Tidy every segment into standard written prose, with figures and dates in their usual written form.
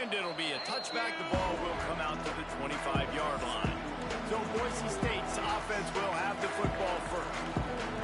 And it'll be a touchback. The ball will come out to the 25-yard line. So Boise State's offense will have the football first.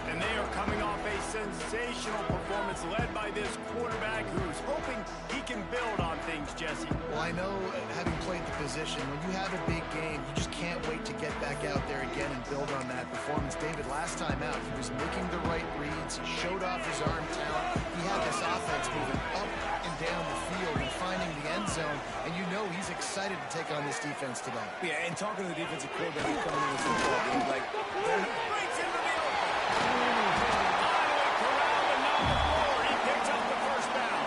And they are coming off a sensational performance led by this quarterback who's hoping he can build on things, Jesse. Well, I know, having played the position, when you have a big game, you just can't wait to get back out there again and build on that performance. David, last time out, he was making the right reads. He showed off his arm talent. He had this offense moving up and down the field and finding the end zone. And you know he's excited to take on this defense today. Yeah, and talking to the defensive coordinator who's coming in this football game, like, they're Breaks into the open. Finally corralled and on the floor. He picks up the first down.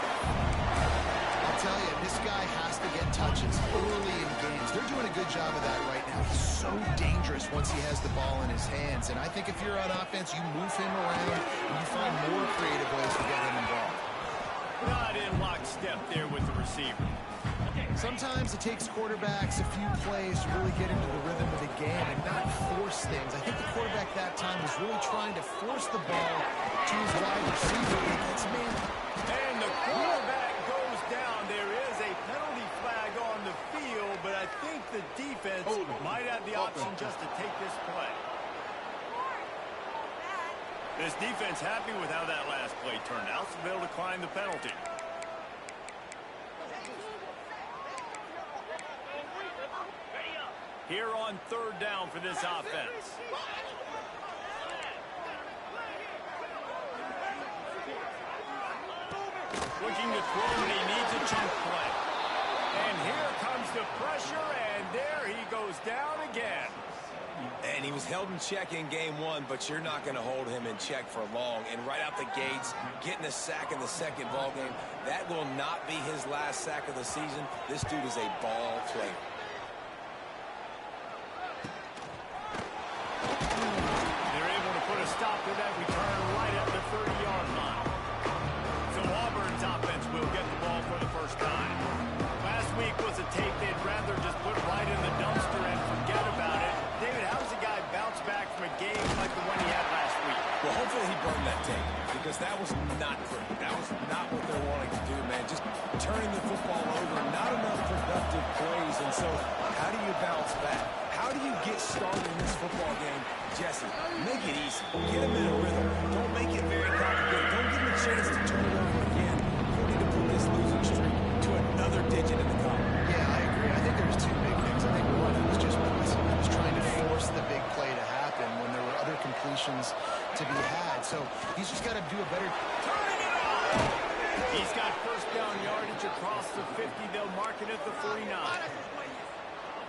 I'll tell you, this guy has to get touches early in games. They're doing a good job of that right now. He's so dangerous once he has the ball in his hands. And I think if you're on offense, you move him around and you find more creative ways to get him involved. Not in lockstep there with the receiver. Sometimes it takes quarterbacks a few plays to really get into the rhythm of the game and not force things. I think the quarterback that time was really trying to force the ball to his wide receiver. And the quarterback goes down. There is a penalty flag on the field, but I think the defense might have the option just to take this play. This defense happy with how that last play turned out, so they'll decline the penalty. Here on third down for this offense. Looking to throw, but he needs a chunk play. And here comes the pressure, and there he goes down again. And he was held in check in game one, but you're not going to hold him in check for long. And right out the gates, getting a sack in the second ball game, that will not be his last sack of the season. This dude is a ball player. They're able to put a stop to that return right at the 30-yard line. So Auburn's offense will get the ball for the first time. Last week was a tape they'd rather just put right in the dumpster and forget about it. David, how does a guy bounce back from a game like the one he had last week? Well, hopefully he burned that tape because that was not great. That was not what they're wanting to do, man. Just turning the football over, not enough productive plays. And so how do you bounce back? How do you get started in this football game? Jesse, make it easy. Get him in a rhythm. Don't make it very complicated. Don't give him a chance to turn it over again. You need to put this losing streak to another digit in the column. Yeah, I agree. I think there was two big things. I think one, he was just pressing. He was trying to force the big play to happen when there were other completions to be had. So he's just got to do a better. Turning it on! He's got first down yardage across the 50. They'll mark it at the 49.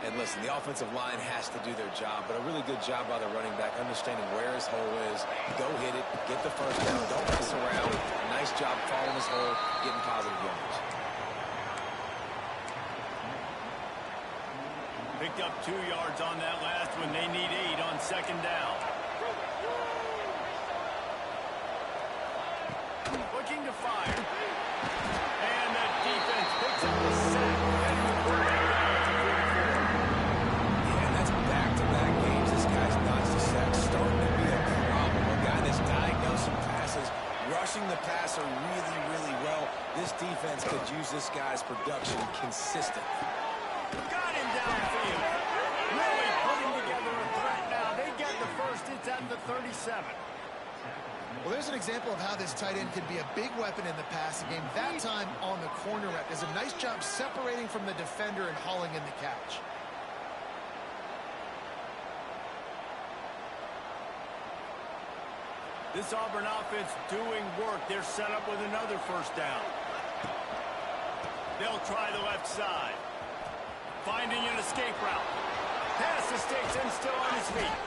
And listen, the offensive line has to do their job, but a really good job by the running back, understanding where his hole is. Go hit it, get the first down, don't mess around. Nice job following his hole, getting positive yards. Picked up 2 yards on that last one. They need 8 on second down. Looking to fire. And the defense picks up the sack. And the quarterback down at the 44. Yeah, and that's back-to-back games. This guy's not a sack. Starting to be a problem. A guy that's diagnosing passes, rushing the passer really, really well. This defense could use this guy's production consistently. Got him downfield. Really putting together a threat now. They get the first. It's at the 37. Well, there's an example of how this tight end can be a big weapon in the passing game. That time on the corner rep does a nice job separating from the defender and hauling in the catch. This Auburn offense doing work. They're set up with another first down. They'll try the left side. Finding an escape route. Pass the stakes and still on his feet.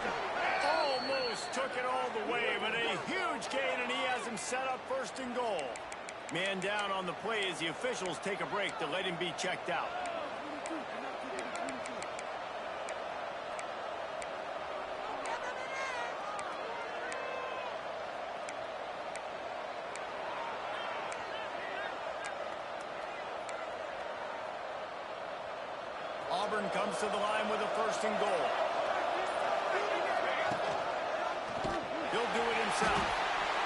Almost took it all the way, but a huge gain, and he has him set up first and goal. Man down on the play as the officials take a break to let him be checked out. Auburn comes to the line with a first and goal. He'll do it himself.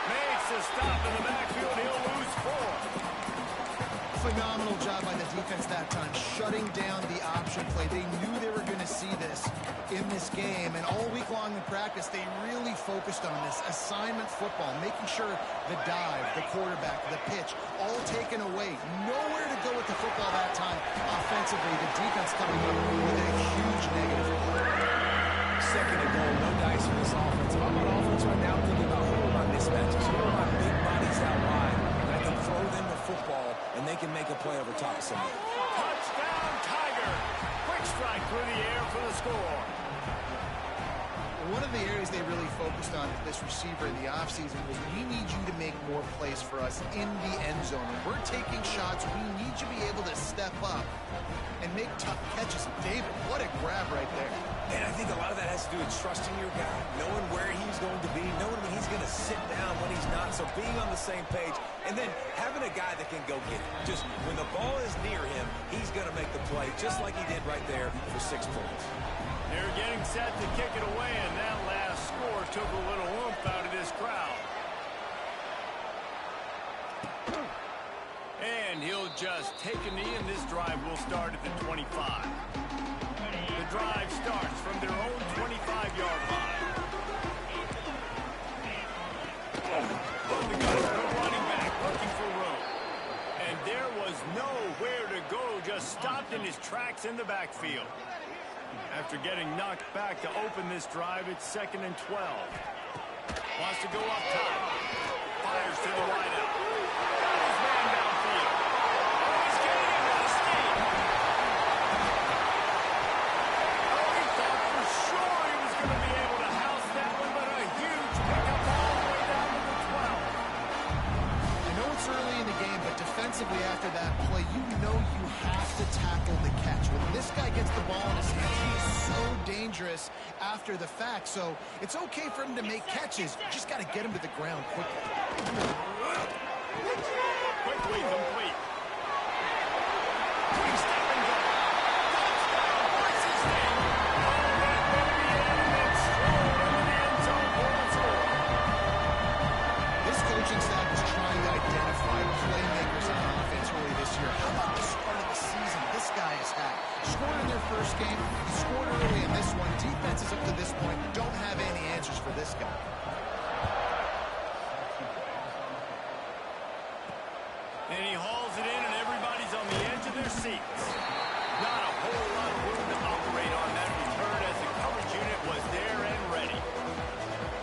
Makes a stop in the backfield. He'll lose 4. Phenomenal job by the defense that time, shutting down the option play. They knew they were going to see this in this game, and all week long in practice, they really focused on this assignment football, making sure the dive, the quarterback, the pitch, all taken away. Nowhere to go with the football that time offensively. The defense coming up with a huge negative play. Second and goal, no dice for this offense. I'm on offense right now thinking about who are my mismatches, who are my big bodies out wide. I can throw them the football, and they can make a play over top of somebody. Touchdown, Tiger. Quick strike through the air for the score. One of the areas they really focused on with this receiver in the offseason was we need you to make more plays for us in the end zone. When we're taking shots, we need you to be able to step up and make tough catches. David, what a grab right there. And I think a lot of that has to do with trusting your guy, knowing where he's going to be, knowing when he's going to sit down, when he's not. So being on the same page, and then having a guy that can go get it. Just when the ball is near him, he's going to make the play, just like he did right there for 6 points. They're getting set to kick it away, and that last score took a little oomph out of this crowd. And he'll just take a knee, and this drive will start at the 25. The drive starts from their own 25-yard line. Oh, the good running back looking for room. And there was nowhere to go, just stopped in his tracks in the backfield. After getting knocked back to open this drive, it's 2nd and 12. Wants to go up top. Fires to the wideout. Got his man downfield. Oh, he's getting into the steam. Oh, he thought for sure he was going to be able to house that one, but a huge pickup all the way down to the 12. I know it's early in the game, but defensively after that play, you know you have to tackle the catch. When this guy gets the ball in his hands, he is so dangerous after the fact. So it's okay for him to make catches. You just got to get him to the ground quickly. Quickly complete. Step and go. Touchdown. What's his name? Oh, that will be in and strong into the end zone for a score. This coaching staff is trying to identify playmakers on offense early this year. How about the start of the season this guy has had? Scored in their first game. He scored early in this one. Defenses up to this point don't have any answers for this guy. And he hauls it in, and everybody's on the edge of their seats. Not a whole lot of room to operate on that return as the coverage unit was there and ready.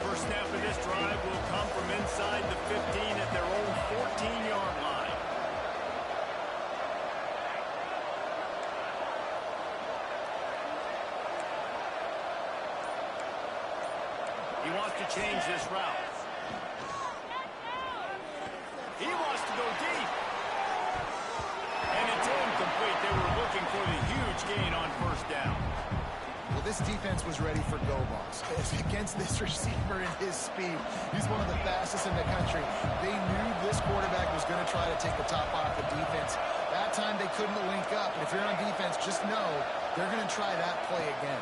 First snap of this drive will come from inside the 15 at their own 14-yard line. He wants to change this route. He wants to go deep. And it's incomplete. They were looking for the huge gain on first down. Well, this defense was ready for go balls. Against this receiver and his speed, he's one of the fastest in the country. They knew this quarterback was going to try to take the top off the defense. That time they couldn't link up. And if you're on defense, just know they're going to try that play again.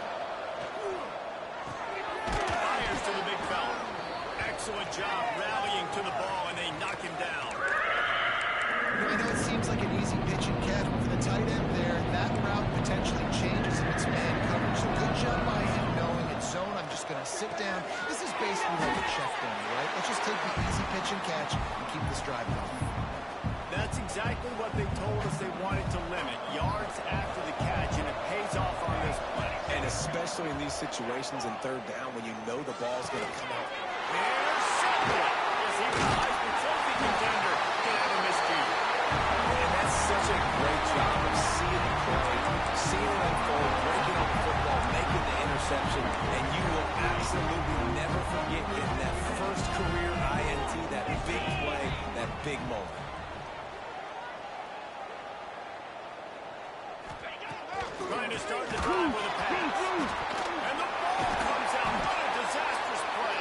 Fires to the big fella. Excellent job rallying to the ball, and they knock him down. I know it seems like an easy pitch and catch, but for the tight end there, that route potentially changes if it's man coverage. So good job by him knowing it's zone. I'm just going to sit down. This is basically like a check down, right? Let's just take the easy pitch and catch and keep this drive going. That's exactly what they told us they wanted to limit. Yards after the catch, and it pays off on this play. And especially in these situations in third down when you know the ball's going to come out. There's Shepard. Yes, even the Heisman Trophy contender can have a miscue. And that's such a great job of seeing the play, seeing it unfold, breaking on the football, making the interception, and you will absolutely never forget getting that first career INT, that big play, that big moment. Trying to start the drive with a pass. And the ball comes out. What a disastrous play.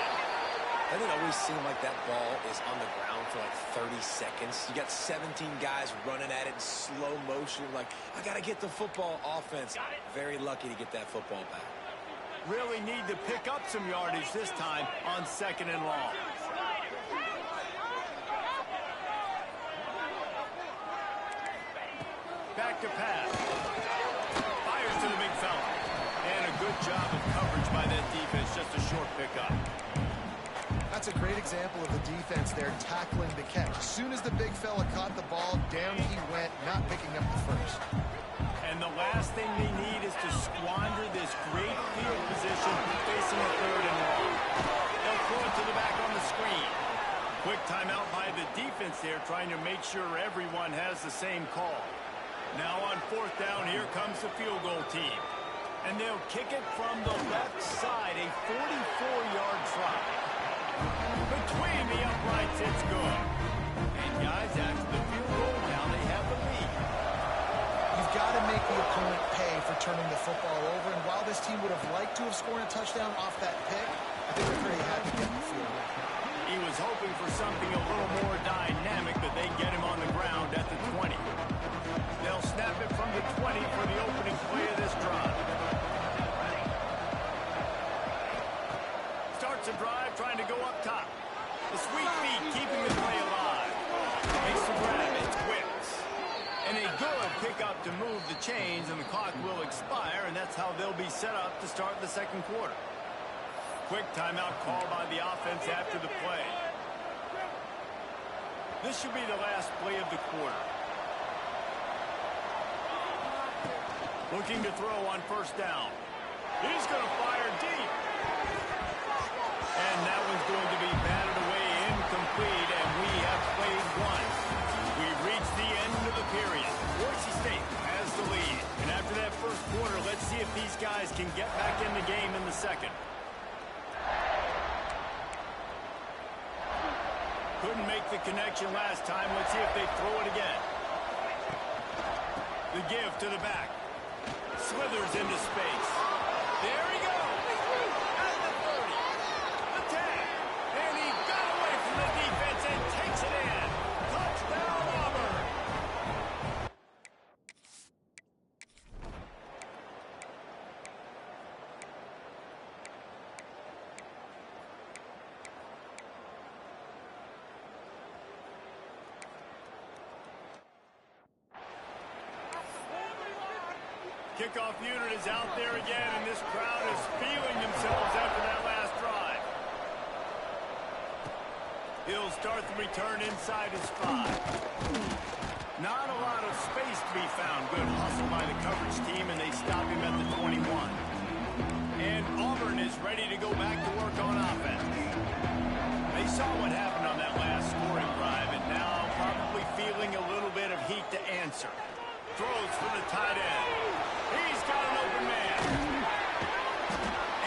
Doesn't it always seem like that ball is on the ground for like 30 seconds? You got 17 guys running at it in slow motion. Like, I got to get the football. Offense. Very lucky to get that football back. Really need to pick up some yardage this time on 2nd and long. Back to pass. Fires to the big fella. And a good job of coverage by that defense. Just a short pickup. That's a great example of the defense there tackling the catch. As soon as the big fella caught the ball, down he went, not picking up the first. And the last thing they need is to squander this great field position facing a 3rd and long. They'll throw it to the back on the screen. Quick timeout by the defense there, trying to make sure everyone has the same call. Now on 4th down, here comes the field goal team. And they'll kick it from the left side, a 44-yard try. Between the uprights, it's good. And guys, after the field goal, now they have the lead. You've got to make the opponent pay for turning the football over. And while this team would have liked to have scored a touchdown off that pick, I think they're pretty happy getting the field goal. He was hoping for something a little more dynamic, but they get him on the ground at the 20. They'll snap it from the 20 for the opening play of this drive. Starts a drive trying to go up top. The sweet feet keeping the play alive. Makes the grab, it's Wicks. And a good pickup to move the chains, and the clock will expire, and that's how they'll be set up to start the second quarter. Quick timeout call by the offense after the play. This should be the last play of the quarter. Looking to throw on 1st down. He's going to fire deep. And that one's going to be batted away incomplete, and we have played once. We've reached the end of the period. Boise State has the lead. And after that first quarter, let's see if these guys can get back in the game in the second. Couldn't make the connection last time. Let's see if they throw it again. The give to the back. Slithers into space. There he goes. At the 30. The tag. And he got away from the defense and takes it in. Touchdown, Auburn. Kickoff unit is out there again, and this crowd is feeling themselves after that last drive. He'll start the return inside his 5. Not a lot of space to be found. Good hustle by the coverage team, and they stop him at the 21. And Auburn is ready to go back to work on offense. They saw what happened on that last scoring drive, and now probably feeling a little bit of heat to answer. Throws for the tight end. He's got an open man.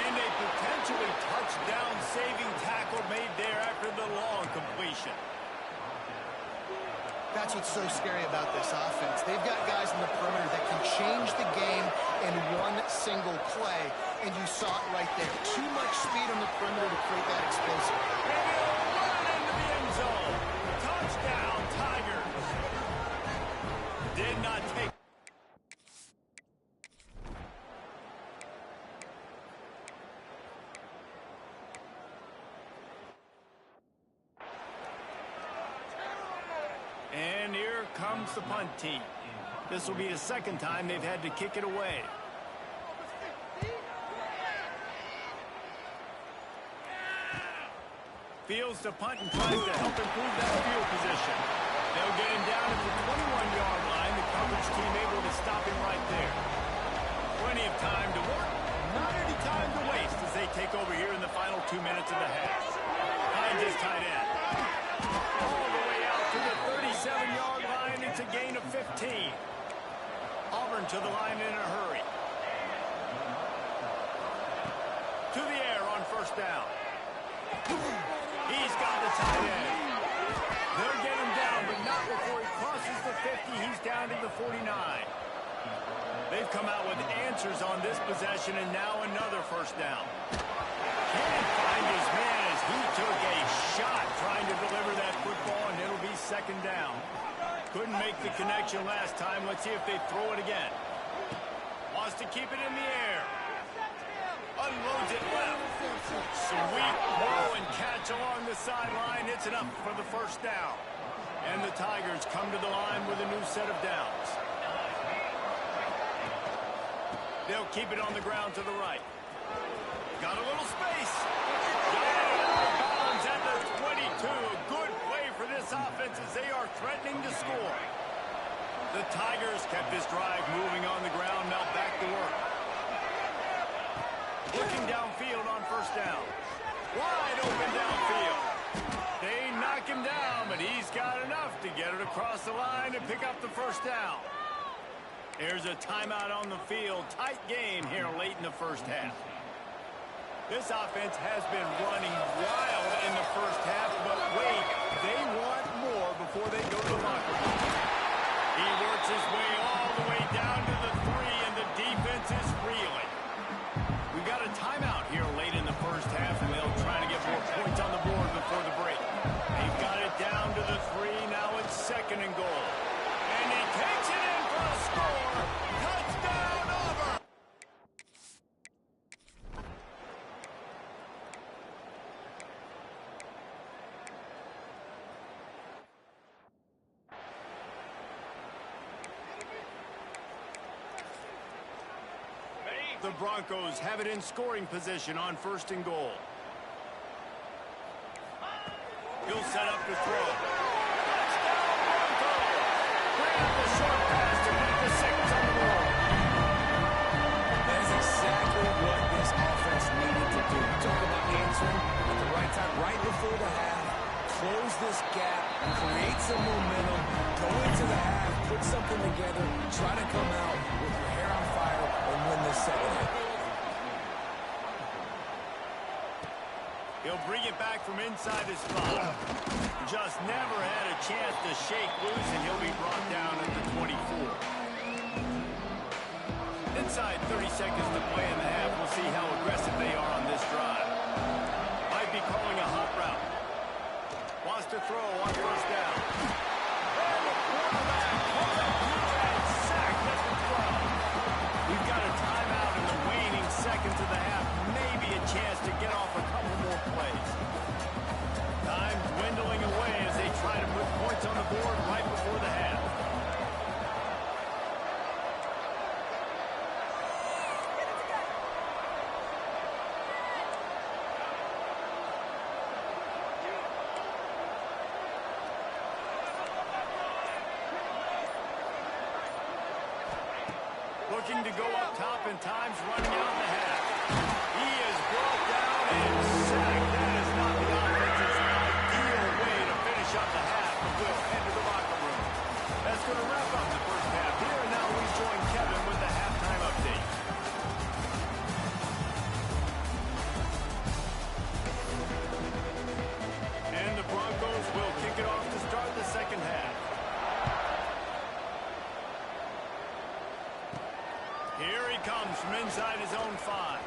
And a potentially touchdown-saving tackle made there after the long completion. That's what's so scary about this offense. They've got guys in the perimeter that can change the game in one single play, and you saw it right there. Too much speed on the perimeter to create that explosive. And he'll run into the end zone. Touchdown, Tigers. Did not take. And here comes the punt team. This will be the second time they've had to kick it away. Fields to punt and tries to help improve that field position. They'll get him down at the 21-yard line. The coverage team able to stop him right there. Plenty of time to work. Not any time to waste as they take over here in the final 2 minutes of the half. Finds his tight end. All the way out to the 37-yard line. It's a gain of 15. Auburn to the line in a hurry. To the air on 1st down. He's got the tight end. They'll get him down, but not before he crosses the 50. He's down to the 49. They've come out with answers on this possession, and now another 1st down. Can't find his man as he took a shot trying to deliver that football, and it'll be 2nd down. Couldn't make the connection last time. Let's see if they throw it again. Wants to keep it in the air. Unloads it left. Sweet throw and catch along the sideline. It's enough for the 1st down. And the Tigers come to the line with a new set of downs. They'll keep it on the ground to the right. Got a little space. Got it out of bounds at the 22. A good play for this offense as they are threatening to score. The Tigers kept this drive moving on the ground. Now back to work. Looking downfield on first down. Wide open downfield. They knock him down, but he's got enough to get it across the line and pick up the first down. There's a timeout on the field. Tight game here late in the first half. This offense has been running wild in the first half, but wait, they want more before they go to the locker room. He works his way all the way down to the 3, and the defense is reeling. We got a timeout here late in the first half, and they'll try to get more points on the board before the break. They've got it down to the 3. Now it's 2nd and goal. And he takes it in for a score. Touchdown, Auburn! The Broncos have it in scoring position on 1st and goal. He'll set up to throw. Touchdown, Broncos! Bring up the short pass to put the 6 on the board. That is exactly what this offense needed to do. Talk about answering at the right time, right before the half. Close this gap, create some momentum, go into the half, put something together, try to come out with your hair on fire and win this second half. He'll bring it back from inside his spot. Just never had a chance to shake loose, and he'll be brought down at the 24. Inside 30 seconds to play in the half. We'll see how aggressive they are on this drive. Might be calling a hot route. Wants to throw on first down. And the quarterback pulls up and sacked at the throw. We've got a timeout in the waning seconds of the half. Maybe a chance to get off a couple more plays. Time dwindling away as they try to put points on the board right before the half. Looking to go up top, and time's running out in the half. He is brought down and sacked. That is not the offense's ideal way to finish up the half, but we'll head to the locker room. That's going to wrap up the first half here, and now we join Kevin with the halftime update. And the Broncos will kick it off to start the second half. Here he comes from inside his own 5.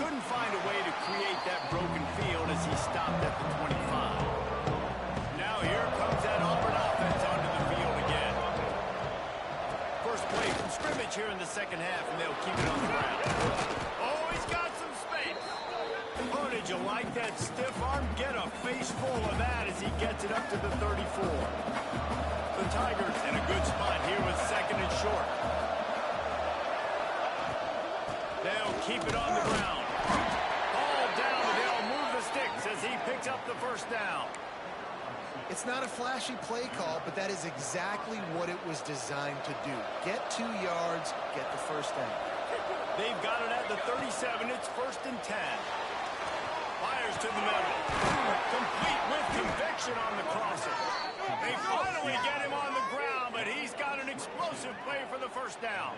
Couldn't find a way to create that broken field as he stopped at the 25. Now here comes that Auburn offense onto the field again. First play from scrimmage here in the second half, and they'll keep it on the ground. Oh, he's got some space. Oh, did you like that stiff arm? Get a face full of that as he gets it up to the 34. The Tigers in a good spot here with 2nd and short. They'll keep it on the ground. Ball down, and they'll move the sticks as he picks up the first down. It's not a flashy play call, but that is exactly what it was designed to do. Get 2 yards, get the first down. They've got it at the 37. It's 1st and 10. Fires to the middle. Complete with conviction on the crosser. They finally get him on the ground, but he's got an explosive play for the first down.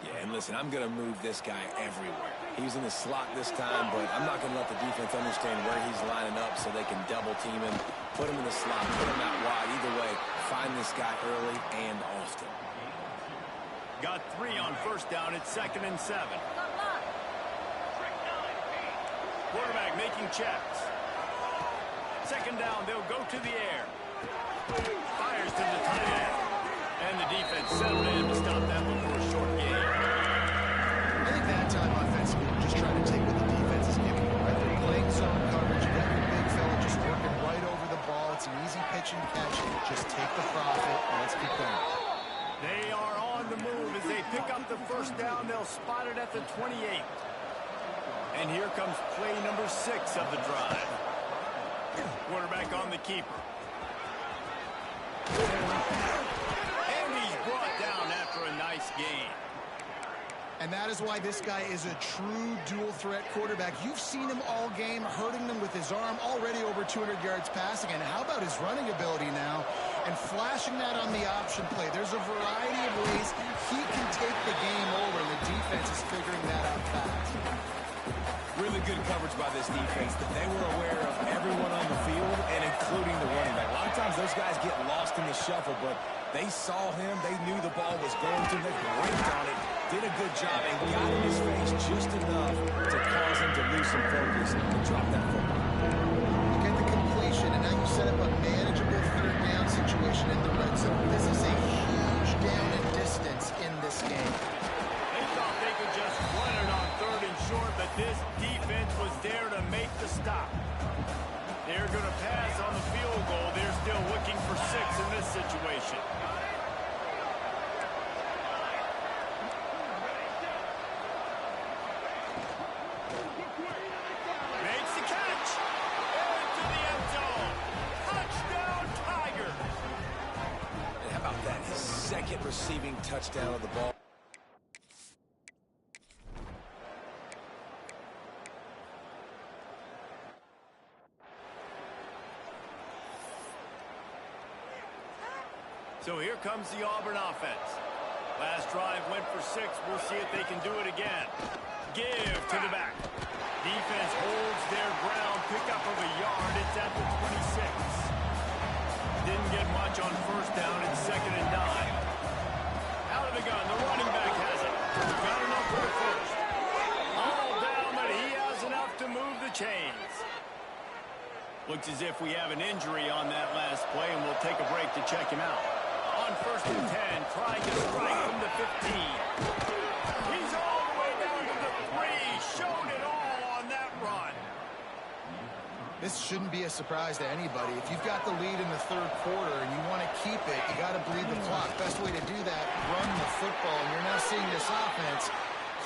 Yeah, and listen, I'm going to move this guy everywhere. He's in the slot this time, but I'm not going to let the defense understand where he's lining up so they can double team him, put him in the slot, put him out wide. Either way, find this guy early and often. Got 3 on first down. It's 2nd and 7. Quarterback making checks. 2nd down, they'll go to the air. Fires to the tight end. And the defense settled in to stop that one for a short game. I think that time offensively, we're just trying to take what the defense is giving you, right? They're playing zone coverage. You got your big fella just working right over the ball. It's an easy pitch and catch. Just take the profit, and let's keep going. They are on the move as they pick up the first first down. They'll spot it at the 28. And here comes play number 6 of the drive. Quarterback on the keeper. And he's brought down after a nice gain. And that is why this guy is a true dual-threat quarterback. You've seen him all game, hurting them with his arm, already over 200 yards passing. And how about his running ability now? And flashing that on the option play. There's a variety of ways he can take the game over, and the defense is figuring that out fast. Really good coverage by this defense. They were aware of everyone on the field, and including the running back. A lot of times those guys get lost in the shuffle, but they saw him. They knew the ball was going to. They raked on it, did a good job, and got in his face just enough to cause him to lose some focus and drop that football. You get the completion, and now you set up a manageable third down situation in the red zone. This is a huge down in distance in this game. They thought they could just run it on 3rd and short, but this defense was there to make the stop. They're going to pass on the field goal. They're still looking for 6 in this situation. Makes the catch. Into the end zone. Touchdown, Tiger. And how about that? His second receiving touchdown of the ball. So here comes the Auburn offense. Last drive went for 6. We'll see if they can do it again. Give to the back. Defense holds their ground. Pickup of a yard. It's at the 26. Didn't get much on first down. It's 2nd and 9. Out of the gun. The running back has it. Got enough for the first. All down, but he has enough to move the chains. Looks as if we have an injury on that last play, and we'll take a break to check him out. On 1st and 10, trying to strike from the 15. He's all the way down to the 3. Showed it all on that run. This shouldn't be a surprise to anybody. If you've got the lead in the 3rd quarter and you want to keep it, you got to bleed the clock. Best way to do that, run the football. And you're now seeing this offense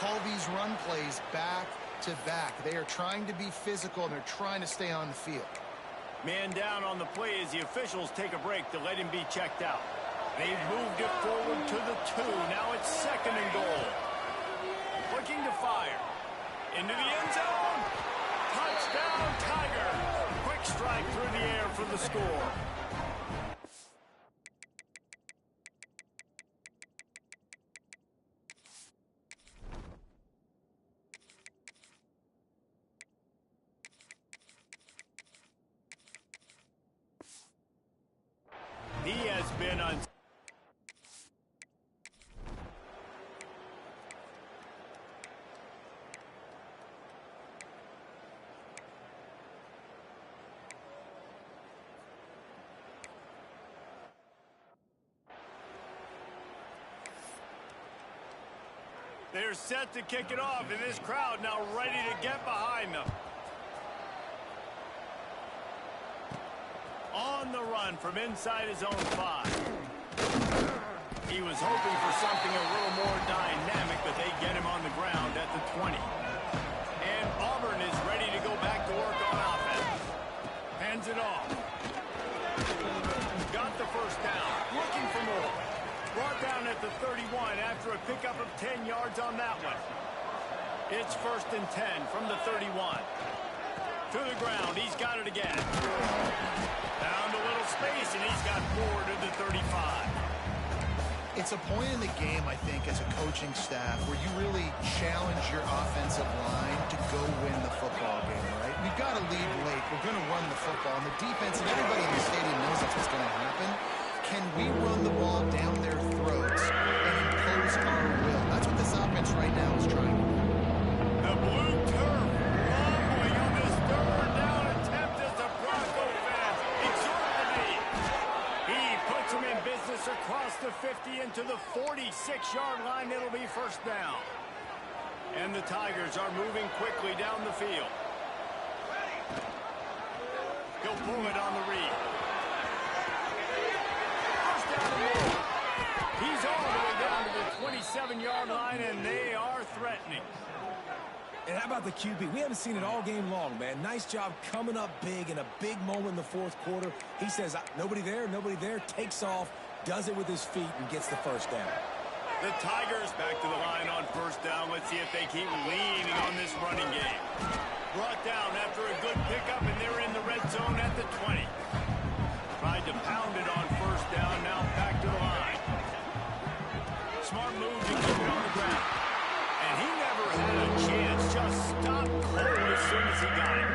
call these run plays back to back. They are trying to be physical, and they're trying to stay on the field. Man down on the play as the officials take a break to let him be checked out. They've moved it forward to the 2. Now it's 2nd and goal. Looking to fire. Into the end zone. Touchdown, Tiger. Quick strike through the air for the score. He has been on. They're set to kick it off, and this crowd now ready to get behind them. On the run from inside his own 5. He was hoping for something a little more dynamic, but they get him on the ground at the 20. And Auburn is ready to go back to work on offense. Hands it off. Got the first down. Looking for more. Brought down at the 31 after a pickup of 10 yards on that one. It's 1st and 10 from the 31. To the ground. He's got it again. Down to little space, and he's got 4 to the 35. It's a point in the game, I think, as a coaching staff where you really challenge your offensive line to go win the football game, right? We've got to lead late. We're going to run the football. And the defense, and everybody in the stadium knows that's what's going to happen. Can we run the ball down their throats and impose our will? That's what this offense right now is trying to do. The blue turf rumbling on this 3rd down attempt as the Bronco fans exhort the knee. He puts him in business across the 50 into the 46-yard line. It'll be 1st down. And the Tigers are moving quickly down the field. He'll pull it on the read. He's all the way down to the 26. 7-yard line, and they are threatening. And how about the QB? We haven't seen it all game long, man. Nice job coming up big in a big moment in the fourth quarter. He says, nobody there, takes off, does it with his feet, and gets the first down. The Tigers back to the line on first down. Let's see if they keep leaning on this running game. Brought down after a good pickup, and they're in the red zone at the 20. Tried to pound it on first down, now back to the line. Smart move to keep it on the ground. And he never had a chance, just stopped cold as soon as he got it.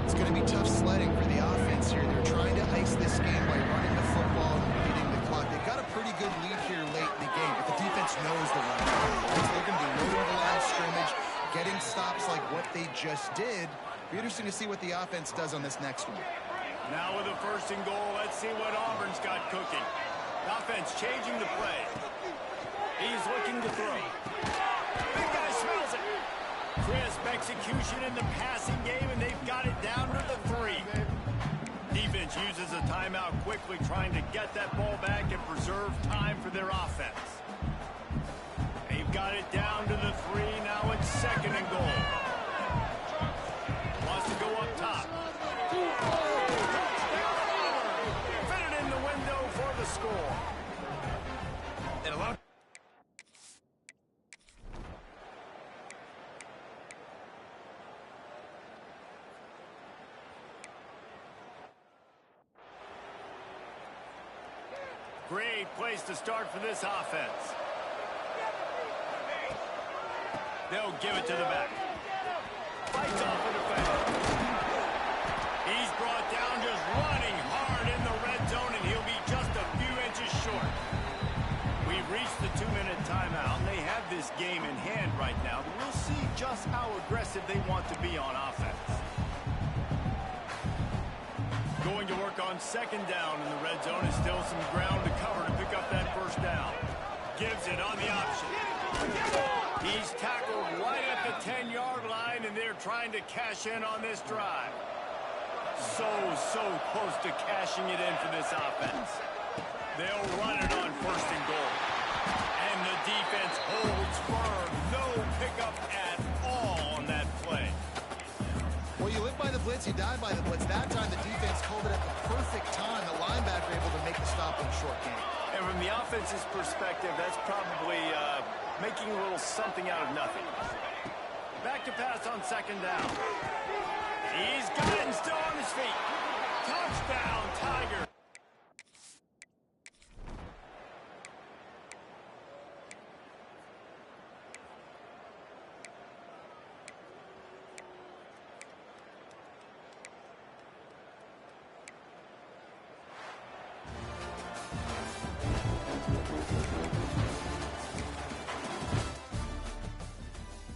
It's going to be tough sledding for the offense here. They're trying to ice this game by running the football and beating the clock. They've got a pretty good lead here late in the game, but the defense knows the run. They're going to be loading the line of scrimmage, getting stops like what they just did. Be interesting to see what the offense does on this next one. Now with a 1st and goal, let's see what Auburn's got cooking. Offense changing the play. He's looking to throw. Big guy smells it. Crisp execution in the passing game, and they've got it down to the 3. Defense uses a timeout quickly, trying to get that ball back and preserve time for their offense. They've got it down to the 3. Now it's 2nd and goal. Wants to go up top. Fit it in the window for the score. And a lot of Great place to start for this offense. They'll give it to the back. Fights off the defender. He's brought down, just running hard in the red zone, and he'll be just a few inches short. We've reached the 2-minute timeout, and they have this game in hand right now, but we'll see just how aggressive they want to be on offense. Going to work on 2nd down in the red zone, is still some ground to cover to pick up that 1st down. Gives it on the option. He's tackled right at the 10-yard line, and they're trying to cash in on this drive. So close to cashing it in for this offense. They'll run it on 1st and goal. And the defense holds firm. No pickup at all on that play. Well, you live by the blitz, you die by the blitz. That time the defense called it at the perfect time. The linebacker able to make the stop in a short game. And from the offense's perspective, that's probably making a little something out of nothing. Back to pass on 2nd down. He's got it and still on his feet. Touchdown, Tigers.